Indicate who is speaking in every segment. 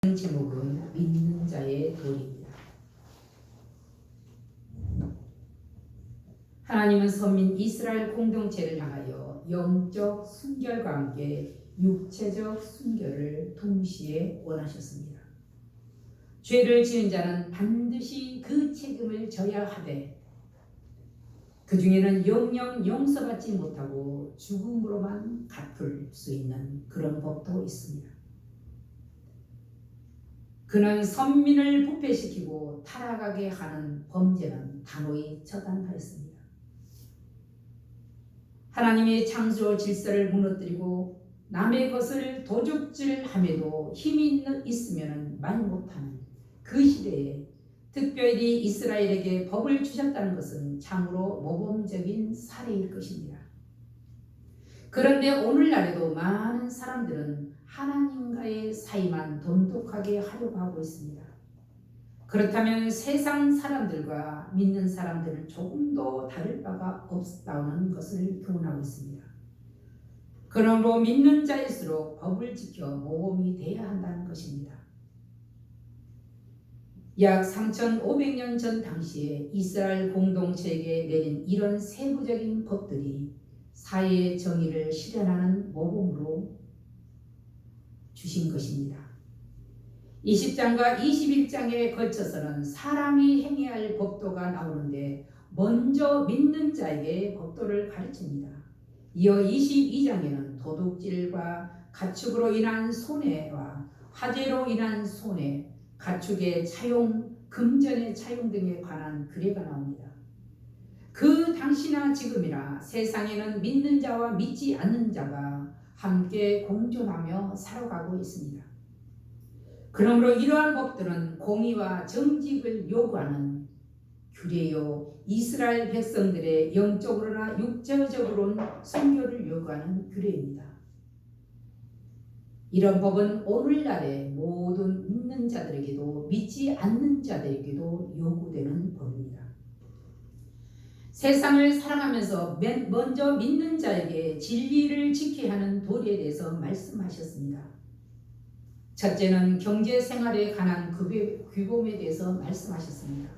Speaker 1: 제목은 믿는 자의 도리입니다. 하나님은 선민 이스라엘 공동체를 향하여 영적 순결과 함께 육체적 순결을 동시에 원하셨습니다. 죄를 지은 자는 반드시 그 책임을 져야 하되 그 중에는 영영 용서받지 못하고 죽음으로만 갚을 수 있는 그런 법도 있습니다. 그는 선민을 부패시키고 타락하게 하는 범죄는 단호히 처단하였습니다. 하나님의 창조 질서를 무너뜨리고 남의 것을 도둑질함에도 힘이 있으면 말 못하는 그 시대에 특별히 이스라엘에게 법을 주셨다는 것은 참으로 모범적인 사례일 것입니다. 그런데 오늘날에도 많은 사람들은 하나님과의 사이만 돈독하게 하려고 하고 있습니다. 그렇다면 세상 사람들과 믿는 사람들은 조금도 다를 바가 없다는 것을 교훈하고 있습니다. 그러므로 믿는 자일수록 법을 지켜 모범이 되어야 한다는 것입니다. 약 3,500년 전 당시에 이스라엘 공동체에게 내린 이런 세부적인 법들이 사회의 정의를 실현하는 모범으로 주신 것입니다. 20장과 21장에 걸쳐서는 사람이 행해야 할 법도가 나오는데 먼저 믿는 자에게 법도를 가르칩니다. 이어 22장에는 도둑질과 가축으로 인한 손해와 화재로 인한 손해, 가축의 차용, 금전의 차용 등에 관한 규례가 나옵니다. 그 당시나 지금이나 세상에는 믿는 자와 믿지 않는 자가 함께 공존하며 살아가고 있습니다. 그러므로 이러한 법들은 공의와 정직을 요구하는 규례요, 이스라엘 백성들의 영적으로나 육체적으로는 순교를 요구하는 규례입니다. 이런 법은 오늘날의 모든 믿는 자들에게도 믿지 않는 자들에게도 요구되는 법입니다. 세상을 살아가면서 먼저 믿는 자에게 진리를 지켜야 하는 도리에 대해서 말씀하셨습니다. 첫째는 경제생활에 관한 규범에 대해서 말씀하셨습니다.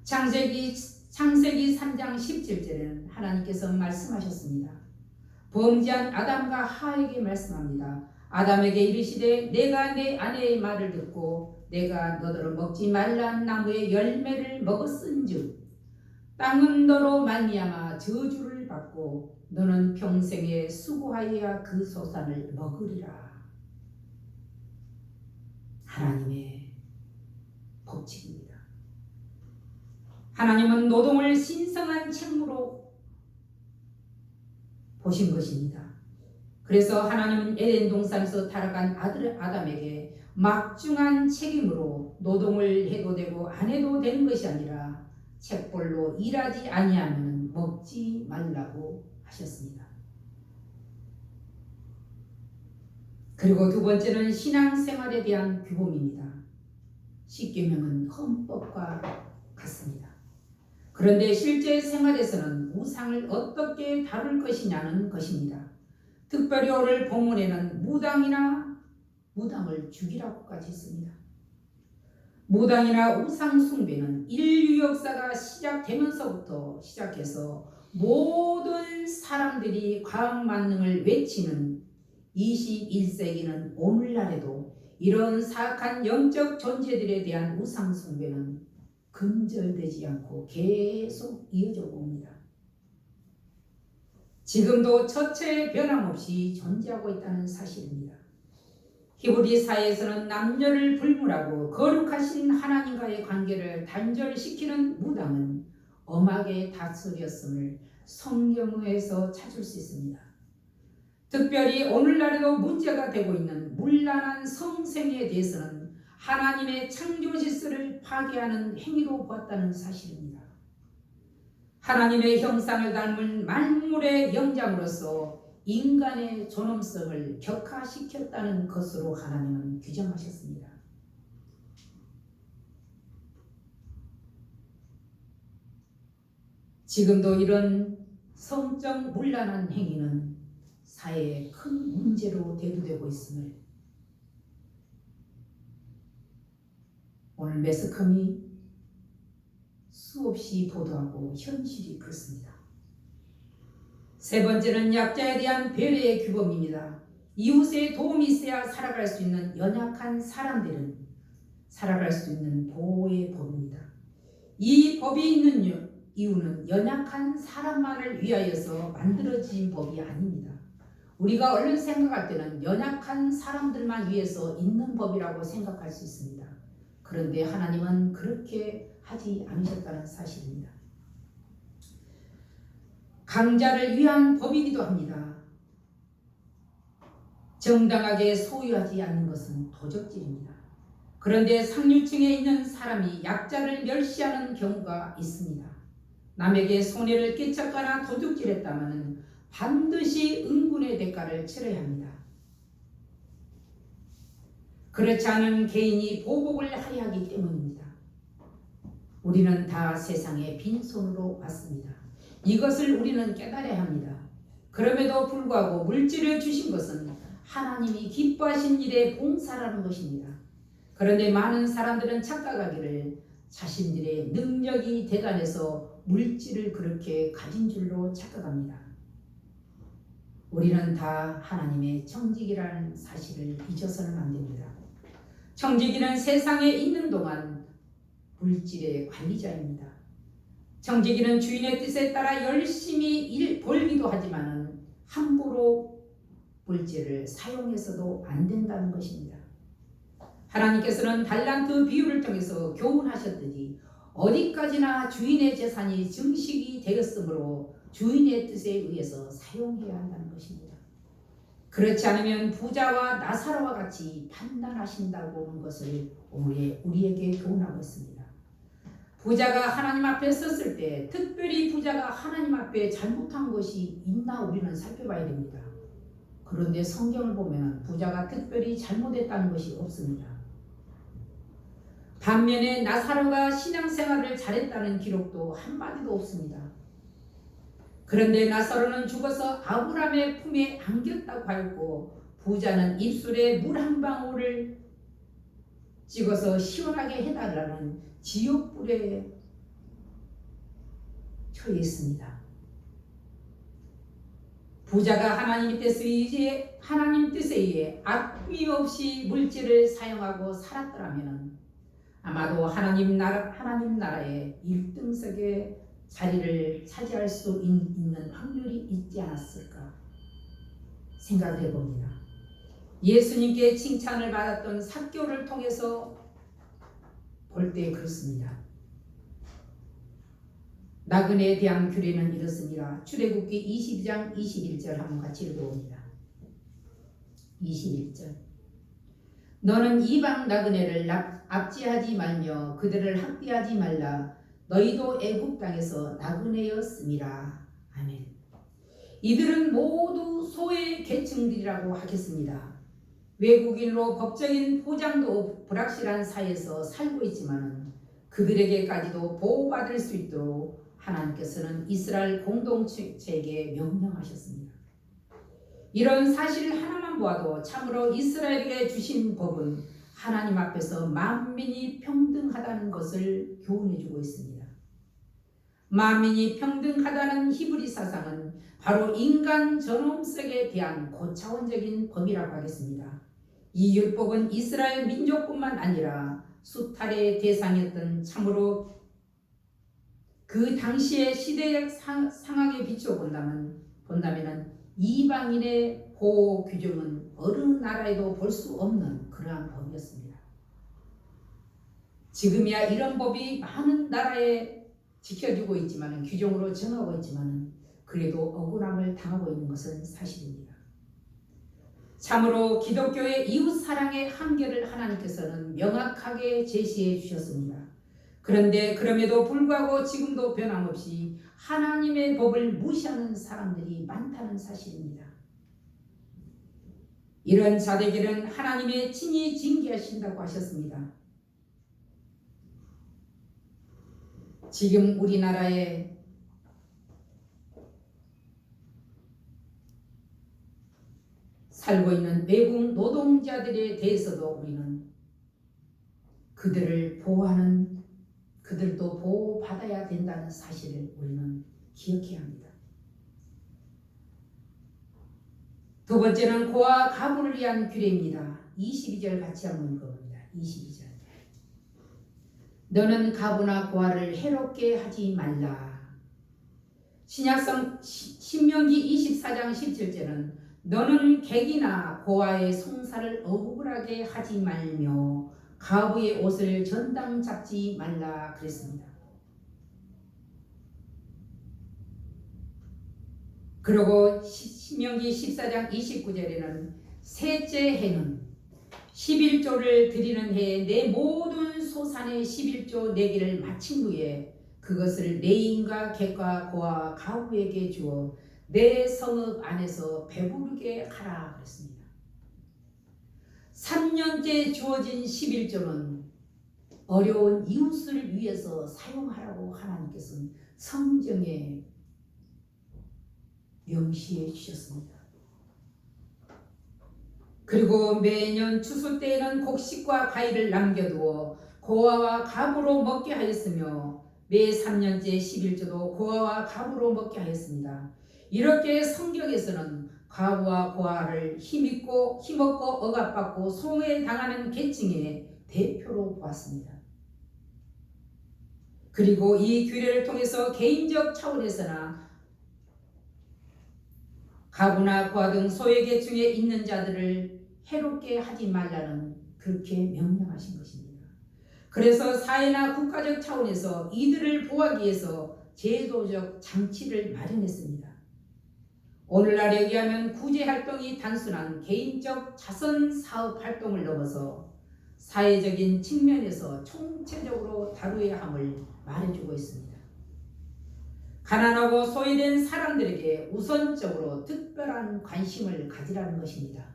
Speaker 1: 창세기 3장 17절에는 하나님께서 말씀하셨습니다. 범죄한 아담과 하에게 말씀합니다. 아담에게 이르시되 내가 내 아내의 말을 듣고 내가 너더러 먹지 말란 나무의 열매를 먹었은즉 땅은 너로 말미암아 저주를 받고 너는 평생에 수고하여야 그 소산을 먹으리라. 하나님의 법칙입니다. 하나님은 노동을 신성한 책무로 보신 것입니다. 그래서 하나님은 에덴 동산에서 타락한 아들 아담에게 막중한 책임으로 노동을 해도 되고 안 해도 되는 것이 아니라 책벌로 일하지 아니하면 먹지 말라고 하셨습니다. 그리고 두 번째는 신앙생활에 대한 규범입니다. 십계명은 헌법과 같습니다. 그런데 실제 생활에서는 우상을 어떻게 다룰 것이냐는 것입니다. 특별히 오늘 본문에는 무당을 죽이라고까지 했습니다. 무당이나 우상 숭배는 인류 역사가 시작되면서부터 시작해서 모든 사람들이 과학 만능을 외치는 21세기는 오늘날에도 이런 사악한 영적 존재들에 대한 우상 숭배는 근절되지 않고 계속 이어져 옵니다. 지금도 처처에 변함없이 존재하고 있다는 사실입니다. 히브리 사회에서는 남녀를 불문하고 거룩하신 하나님과의 관계를 단절시키는 무당은 엄하게 다스렸음을 성경에서 찾을 수 있습니다. 특별히 오늘날에도 문제가 되고 있는 문란한 성생에 대해서는 하나님의 창조 질서를 파괴하는 행위로 보았다는 사실입니다. 하나님의 형상을 닮은 만물의 영장으로서 인간의 존엄성을 격화시켰다는 것으로 하나님은 규정하셨습니다. 지금도 이런 성적 문란한 행위는 사회의 큰 문제로 대두되고 있음을 오늘 매스컴이 수없이 보도하고 현실이 그렇습니다. 세 번째는 약자에 대한 배려의 규범입니다. 이웃의 도움이 있어야 살아갈 수 있는 연약한 사람들은 살아갈 수 있는 보호의 법입니다. 이 법이 있는 이유는 연약한 사람만을 위하여서 만들어진 법이 아닙니다. 우리가 얼른 생각할 때는 연약한 사람들만 위해서 있는 법이라고 생각할 수 있습니다. 그런데 하나님은 그렇게 하지 않으셨다는 사실입니다. 강자를 위한 법이기도 합니다. 정당하게 소유하지 않는 것은 도적질입니다. 그런데 상류층에 있는 사람이 약자를 멸시하는 경우가 있습니다. 남에게 손해를 끼쳤거나 도둑질했다면 반드시 응분의 대가를 치러야 합니다. 그렇지 않은 개인이 보복을 하려 하기 때문입니다. 우리는 다 세상에 빈손으로 왔습니다. 이것을 우리는 깨달아야 합니다. 그럼에도 불구하고 물질을 주신 것은 하나님이 기뻐하신 일에 봉사라는 것입니다. 그런데 많은 사람들은 착각하기를 자신들의 능력이 대단해서 물질을 그렇게 가진 줄로 착각합니다. 우리는 다 하나님의 청지기라는 사실을 잊어서는 안 됩니다. 청지기는 세상에 있는 동안 물질의 관리자입니다. 청지기는 주인의 뜻에 따라 열심히 벌기도 하지만 함부로 물질을 사용해서도 안 된다는 것입니다. 하나님께서는 달란트 비유를 통해서 교훈하셨듯이 어디까지나 주인의 재산이 증식이 되었으므로 주인의 뜻에 의해서 사용해야 한다는 것입니다. 그렇지 않으면 부자와 나사로와 같이 판단하신다고 하는 것을 우리에게 교훈하고 있습니다. 부자가 하나님 앞에 섰을 때 특별히 부자가 하나님 앞에 잘못한 것이 있나 우리는 살펴봐야 됩니다. 그런데 성경을 보면 부자가 특별히 잘못했다는 것이 없습니다. 반면에 나사로가 신앙생활을 잘했다는 기록도 한마디도 없습니다. 그런데 나사로는 죽어서 아브라함의 품에 안겼다고 하였고 부자는 입술에 물 한 방울을 찍어서 시원하게 해달라는 지옥불에 처해 있습니다. 부자가 하나님 뜻에 의해 아낌없이 물질을 사용하고 살았더라면 아마도 하나님 나라의 1등석에 자리를 차지할 수 있는 확률이 있지 않았을까 생각을 해봅니다. 예수님께 칭찬을 받았던 삭개오를 통해서 볼 때 그렇습니다. 나그네에 대한 규례는 이렇습니다. 출애굽기 22장 21절 한번 같이 읽어봅니다. 21절 너는 이방 나그네를 압제하지 말며 그들을 학대하지 말라. 너희도 애굽 땅에서 나그네였음이라. 아멘. 이들은 모두 소외 계층들이라고 하겠습니다. 외국인으로 법적인 보장도 불확실한 사회에서 살고 있지만 그들에게까지도 보호받을 수 있도록 하나님께서는 이스라엘 공동체에게 명령하셨습니다. 이런 사실 하나만 보아도 참으로 이스라엘에게 주신 법은 하나님 앞에서 만민이 평등하다는 것을 교훈해주고 있습니다. 만민이 평등하다는 히브리 사상은 바로 인간 존엄성에 대한 고차원적인 법이라고 하겠습니다. 이 율법은 이스라엘 민족뿐만 아니라 수탈의 대상이었던 참으로 그 당시의 시대적 상황에 비추어 본다면 이방인의 보호 규정은 어느 나라에도 볼 수 없는 그러한 법이었습니다. 지금이야 이런 법이 많은 나라에 지켜지고 있지만 규정으로 정하고 있지만 그래도 억울함을 당하고 있는 것은 사실입니다. 참으로 기독교의 이웃사랑의 한계를 하나님께서는 명확하게 제시해 주셨습니다. 그런데 그럼에도 불구하고 지금도 변함없이 하나님의 법을 무시하는 사람들이 많다는 사실입니다. 이런 자들에게는 하나님의 친히 징계하신다고 하셨습니다. 지금 우리나라에 살고 있는 외국 노동자들에 대해서도 우리는 그들을 보호하는 그들도 보호받아야 된다는 사실을 우리는 기억해야 합니다. 두 번째는 고아 가부를 위한 규례입니다. 22절 같이 한번 읽어봅니다. 22절. 너는 가부나 고아를 해롭게 하지 말라. 신약성 신명기 24장 17절은 너는 객이나 고아의 송사를 억울하게 하지 말며 가부의 옷을 전당 잡지 말라 그랬습니다. 그리고 신명기 14장 29절에는 셋째 해는 11조를 드리는 해에 내 모든 소산의 11조 내기를 마친 후에 그것을 레인과 객과 고아 가부에게 주어 내 성읍 안에서 배부르게 하라 그랬습니다. 3년째 주어진 11조는 어려운 이웃을 위해서 사용하라고 하나님께서는 성경에 명시해 주셨습니다. 그리고 매년 추수 때에는 곡식과 과일을 남겨두어 고아와 가부로 먹게 하였으며 매 3년째 11조도 고아와 가부로 먹게 하였습니다. 이렇게 성경에서는 가부와 고아를 힘없고 억압받고 소외당하는 계층의 대표로 보았습니다. 그리고 이 규례를 통해서 개인적 차원에서나 가부나 고아 등 소외계층에 있는 자들을 해롭게 하지 말라는 그렇게 명령하신 것입니다. 그래서 사회나 국가적 차원에서 이들을 보호하기 위해서 제도적 장치를 마련했습니다. 오늘날에 의하면 구제활동이 단순한 개인적 자선사업 활동을 넘어서 사회적인 측면에서 총체적으로 다루어야 함을 말해주고 있습니다. 가난하고 소외된 사람들에게 우선적으로 특별한 관심을 가지라는 것입니다.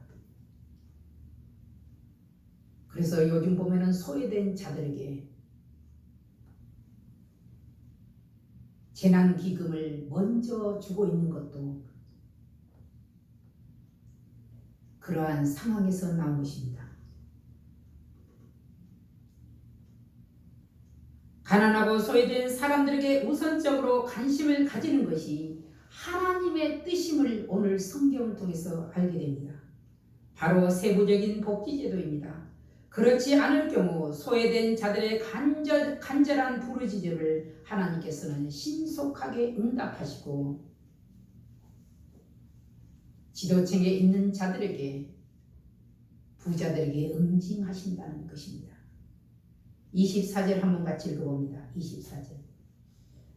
Speaker 1: 그래서 요즘 보면은 소외된 자들에게 재난기금을 먼저 주고 있는 것도 그러한 상황에서 나온 것입니다. 가난하고 소외된 사람들에게 우선적으로 관심을 가지는 것이 하나님의 뜻임을 오늘 성경을 통해서 알게 됩니다. 바로 세부적인 복지제도입니다. 그렇지 않을 경우 소외된 자들의 간절한 부르짖음을 하나님께서는 신속하게 응답하시고 지도층에 있는 자들에게 부자들에게 응징하신다는 것입니다. 24절 한번 같이 읽어봅니다. 24절.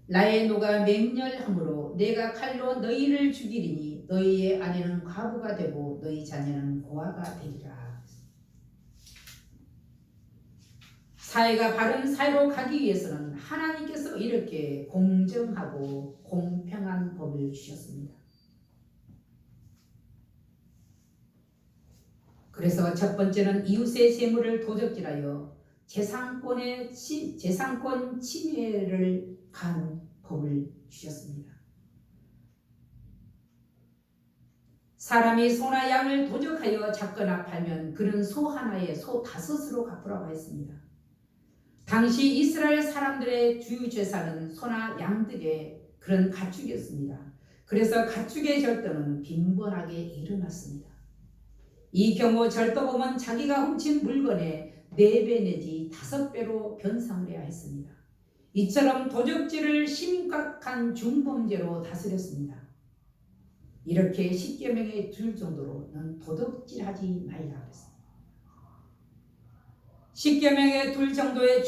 Speaker 1: 나의 노가 맹렬함으로 내가 칼로 너희를 죽이리니 너희의 아내는 과부가 되고 너희 자녀는 고아가 되리라. 사회가 바른 사회로 가기 위해서는 하나님께서 이렇게 공정하고 공평한 법을 주셨습니다. 그래서 첫 번째는 이웃의 재물을 도적질하여 재산권 침해를 간 법을 주셨습니다. 사람이 소나 양을 도적하여 잡거나 팔면 그는 소 하나에 소 5으로 갚으라고 했습니다. 당시 이스라엘 사람들의 주요 재산은 소나 양들의 그런 가축이었습니다. 그래서 가축의 절도는 빈번하게 일어났습니다. 이 경우 절도범은 자기가 훔친 물건의 4배 내지 5배로 변상을 해야 했습니다. 이처럼 도적질을 심각한 중범죄로 다스렸습니다. 이렇게 10계명에 들 정도로는 도적질하지 말라 그랬습니다. 10계명에 둘 정도의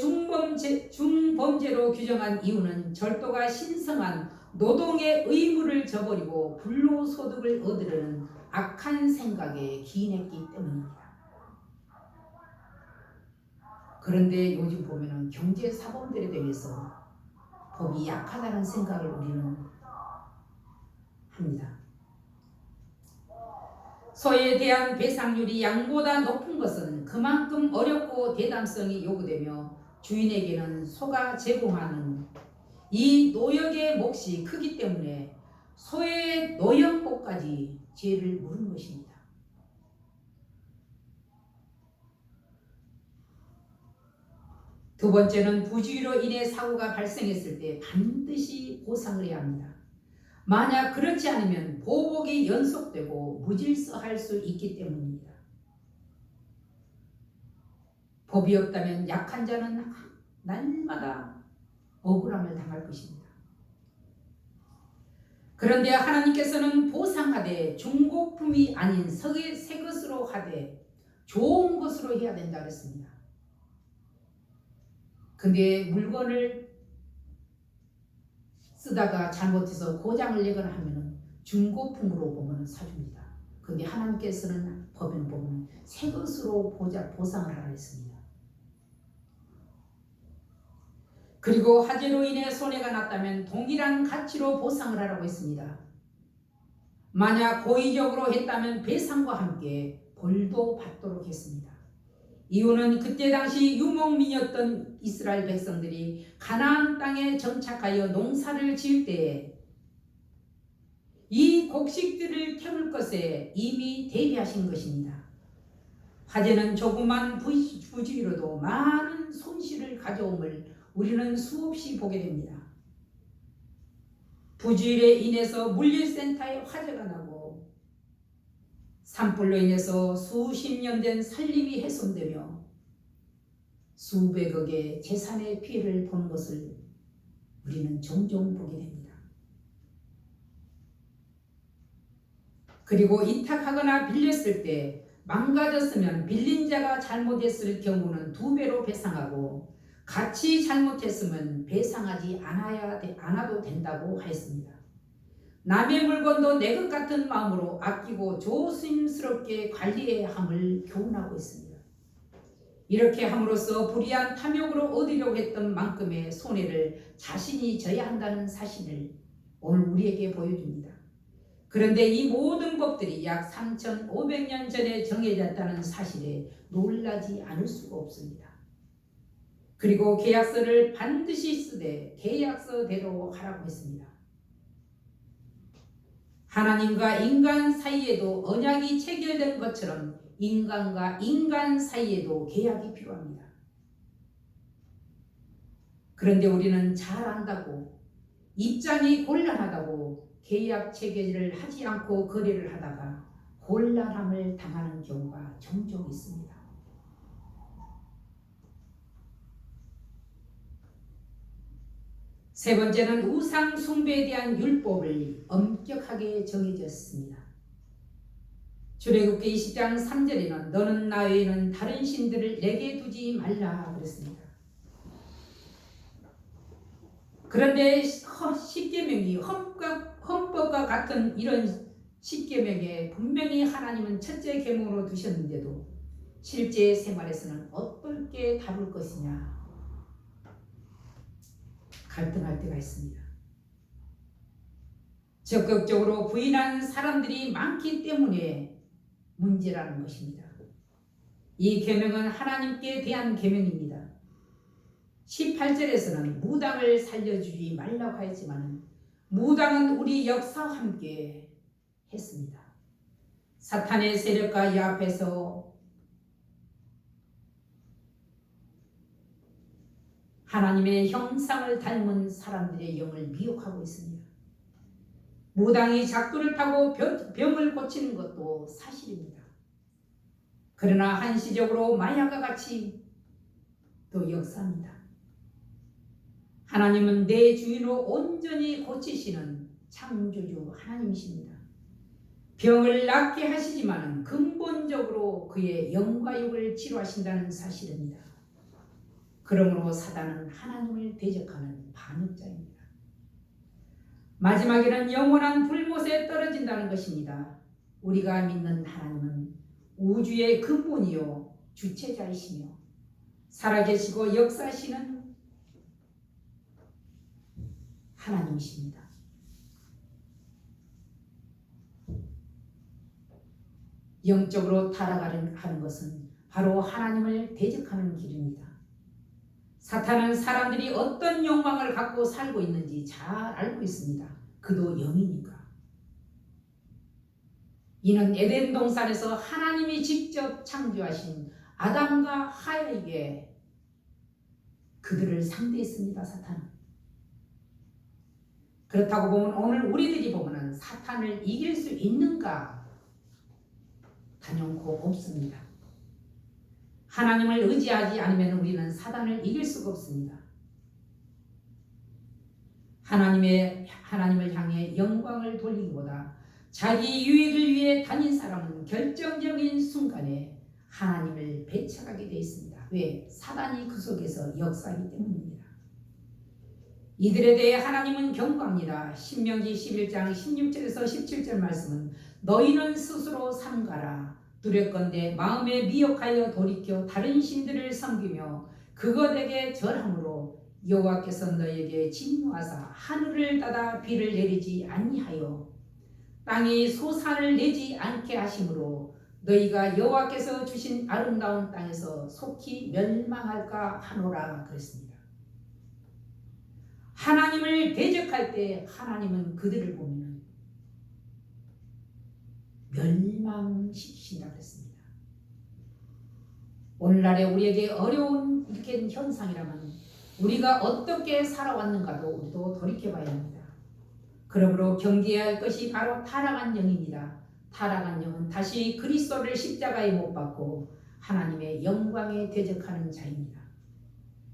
Speaker 1: 중범죄로 규정한 이유는 절도가 신성한 노동의 의무를 저버리고 불로소득을 얻으려는 악한 생각에 기인했기 때문입니다. 그런데 요즘 보면은 경제사범들에 대해서 법이 약하다는 생각을 우리는 합니다. 소에 대한 배상률이 양보다 높은 것은 그만큼 어렵고 대담성이 요구되며 주인에게는 소가 제공하는 이 노역의 몫이 크기 때문에 소의 노역법까지 죄를 물은 것입니다. 두 번째는 부주의로 인해 사고가 발생했을 때 반드시 보상을 해야 합니다. 만약 그렇지 않으면 보복이 연속되고 무질서할 수 있기 때문입니다. 법이 없다면 약한 자는 날마다 억울함을 당할 것입니다. 그런데 하나님께서는 보상하되 중고품이 아닌 새 것으로 하되 좋은 것으로 해야 된다 그랬습니다. 근데 물건을 쓰다가 잘못해서 고장을 내거나 하면 중고품으로 보면 사줍니다. 근데 하나님께서는 법에 보면 새 것으로 보상을 하라 했습니다. 그리고 화재로 인해 손해가 났다면 동일한 가치로 보상을 하라고 했습니다. 만약 고의적으로 했다면 배상과 함께 벌도 받도록 했습니다. 이유는 그때 당시 유목민이었던 이스라엘 백성들이 가나안 땅에 정착하여 농사를 지을 때에 이 곡식들을 태울 것에 이미 대비하신 것입니다. 화재는 조그만 부주의로도 많은 손실을 가져옴을 우리는 수없이 보게 됩니다. 부주의에 인해서 물류센터에 화재가 나고 산불로 인해서 수십 년 된 산림이 훼손되며 수백억의 재산의 피해를 보는 것을 우리는 종종 보게 됩니다. 그리고 위탁하거나 빌렸을 때 망가졌으면 빌린 자가 잘못했을 경우는 2배로 배상하고 같이 잘못했으면 배상하지 않아도 된다고 하였습니다. 남의 물건도 내 것 같은 마음으로 아끼고 조심스럽게 관리해야 함을 교훈하고 있습니다. 이렇게 함으로써 불의한 탐욕으로 얻으려고 했던 만큼의 손해를 자신이 져야 한다는 사실을 오늘 우리에게 보여줍니다. 그런데 이 모든 법들이 약 3,500년 전에 정해졌다는 사실에 놀라지 않을 수가 없습니다. 그리고 계약서를 반드시 쓰되 계약서대로 하라고 했습니다. 하나님과 인간 사이에도 언약이 체결된 것처럼 인간과 인간 사이에도 계약이 필요합니다. 그런데 우리는 잘 안다고 입장이 곤란하다고 계약 체결을 하지 않고 거래를 하다가 곤란함을 당하는 경우가 종종 있습니다. 세 번째는 우상 숭배에 대한 율법을 엄격하게 정해졌습니다. 출애굽기 20장 3절에는 너는 나 외에는 다른 신들을 내게 두지 말라 그랬습니다. 그런데 십계명이 헌법과 같은 이런 십계명에 분명히 하나님은 첫째 계명으로 두셨는데도 실제 생활에서는 어떻게 다룰 것이냐 갈등할 때가 있습니다. 적극적으로 부인하는 사람들이 많기 때문에 문제라는 것입니다. 이 계명은 하나님께 대한 계명입니다. 18절에서는 무당을 살려주지 말라고 하였지만 무당은 우리 역사와 함께 했습니다. 사탄의 세력과 이 앞에서 하나님의 형상을 닮은 사람들의 영을 미혹하고 있습니다. 무당이 작두를 타고 병을 고치는 것도 사실입니다. 그러나 한시적으로 마약과 같이 또 역사합니다. 하나님은 내 주인으로 온전히 고치시는 창조주 하나님이십니다. 병을 낫게 하시지만 근본적으로 그의 영과 육을 치료하신다는 사실입니다. 그러므로 사단은 하나님을 대적하는 반역자입니다. 마지막에는 영원한 불못에 떨어진다는 것입니다. 우리가 믿는 하나님은 우주의 근본이요 주체자이시며 살아계시고 역사하시는 하나님이십니다. 영적으로 타락하는 것은 바로 하나님을 대적하는 길입니다. 사탄은 사람들이 어떤 욕망을 갖고 살고 있는지 잘 알고 있습니다. 그도 영이니까. 이는 에덴 동산에서 하나님이 직접 창조하신 아담과 하와에게 그들을 상대했습니다. 사탄은. 그렇다고 보면 오늘 우리들이 보면 사탄을 이길 수 있는가? 단연코 없습니다. 하나님을 의지하지 않으면 우리는 사탄을 이길 수가 없습니다. 하나님을 향해 영광을 돌리기보다 자기 유익을 위해 다닌 사람은 결정적인 순간에 하나님을 배척하게 되어 있습니다. 왜? 사단이 그 속에서 역사하기 때문입니다. 이들에 대해 하나님은 경고합니다. 신명기 11장 16절에서 17절 말씀은 너희는 스스로 삼가라. 두렵건대 마음에 미혹하여 돌이켜 다른 신들을 섬기며 그것에게 절함으로 여호와께서 너희에게 진노하사 하늘을 닫아 비를 내리지 아니하여 땅이 소산을 내지 않게 하심으로 너희가 여호와께서 주신 아름다운 땅에서 속히 멸망할까 하노라 그랬습니다. 하나님을 대적할 때 하나님은 그들을 보면 멸망시키신다 그랬습니다. 오늘날에 우리에게 어려운 이렇게 현상이라면 우리가 어떻게 살아왔는가도 우리도 돌이켜봐야 합니다. 그러므로 경계해야 할 것이 바로 타락한 영입니다. 타락한 영은 다시 그리스도를 십자가에 못 박고 하나님의 영광에 대적하는 자입니다.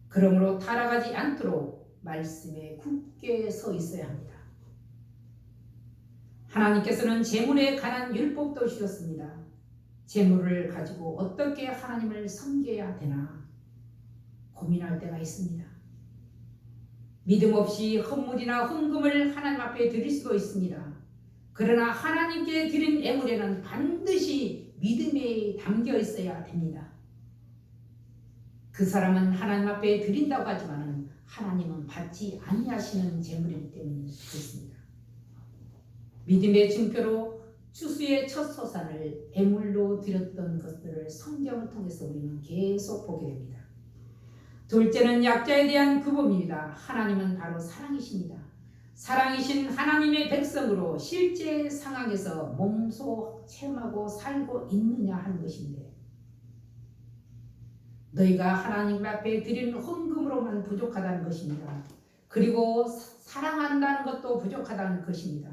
Speaker 1: 그러므로 타락하지 않도록 말씀에 굳게 서 있어야 합니다. 하나님께서는 재물에 관한 율법도 주셨습니다. 재물을 가지고 어떻게 하나님을 섬겨야 되나 고민할 때가 있습니다. 믿음 없이 헌물이나 헌금을 하나님 앞에 드릴 수도 있습니다. 그러나 하나님께 드린 애물에는 반드시 믿음이 담겨 있어야 됩니다. 그 사람은 하나님 앞에 드린다고 하지만 하나님은 받지 아니하시는 재물이기 때문에 그렇습니다. 믿음의 증표로 추수의 첫 소산을 애물로 드렸던 것들을 성경을 통해서 우리는 계속 보게 됩니다. 둘째는 약자에 대한 구범입니다. 하나님은 바로 사랑이십니다. 사랑이신 하나님의 백성으로 실제 상황에서 몸소 체험하고 살고 있느냐 하는 것인데 너희가 하나님 앞에 드리는 헌금으로만 부족하다는 것입니다. 그리고 사랑한다는 것도 부족하다는 것입니다.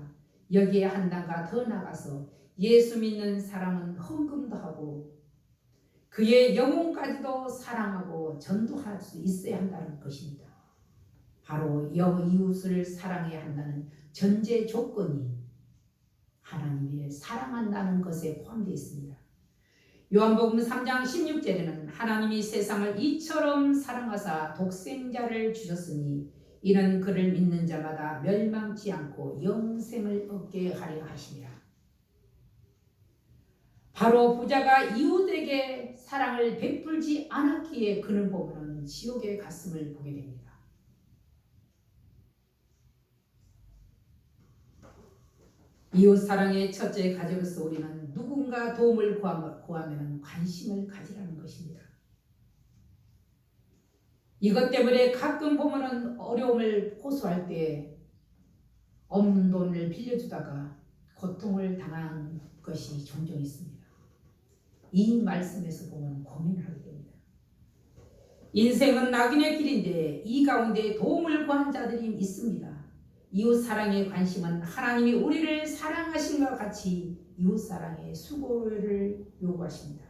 Speaker 1: 여기에 한 단가 더 나가서 예수 믿는 사람은 헌금도 하고 그의 영혼까지도 사랑하고 전도할 수 있어야 한다는 것입니다. 바로 이웃을 사랑해야 한다는 전제 조건이 하나님이 사랑한다는 것에 포함되어 있습니다. 요한복음 3장 16절에는 하나님이 세상을 이처럼 사랑하사 독생자를 주셨으니 이는 그를 믿는 자마다 멸망치 않고 영생을 얻게 하려 하시니라. 바로 부자가 이웃에게 사랑을 베풀지 않았기에 그는 보면 지옥에 갔음을 보게 됩니다. 이웃 사랑의 첫째 가지로서 우리는 누군가 도움을 구하면 관심을 가지라는 것입니다. 이것 때문에 가끔 보면은 어려움을 호소할 때 없는 돈을 빌려주다가 고통을 당한 것이 종종 있습니다. 이 말씀에서 보면 고민을 하게 됩니다. 인생은 낙인의 길인데 이 가운데 도움을 구하는 자들이 있습니다. 이웃 사랑의 관심은 하나님이 우리를 사랑하신 것 같이 이웃 사랑의 수고를 요구하십니다.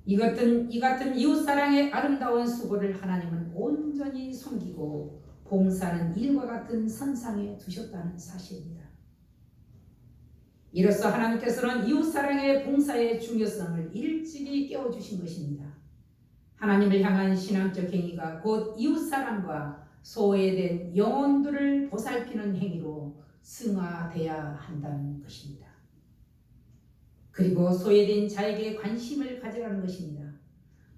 Speaker 1: 이 같은 이웃 사랑의 아름다운 수고를 하나님은 온전히 섬기고 봉사하는 일과 같은 선상에 두셨다는 사실입니다. 이로써 하나님께서는 이웃 사랑의 봉사의 중요성을 일찍이 깨워주신 것입니다. 하나님을 향한 신앙적 행위가 곧 이웃 사랑과 소외된 영혼들을 보살피는 행위로 승화돼야 한다는 것입니다. 그리고 소외된 자에게 관심을 가지라는 것입니다.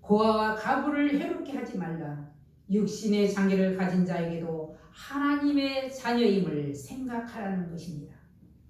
Speaker 1: 고아와 가부를 해롭게 하지 말라. 육신의 장애를 가진 자에게도 하나님의 자녀임을 생각하라는 것입니다.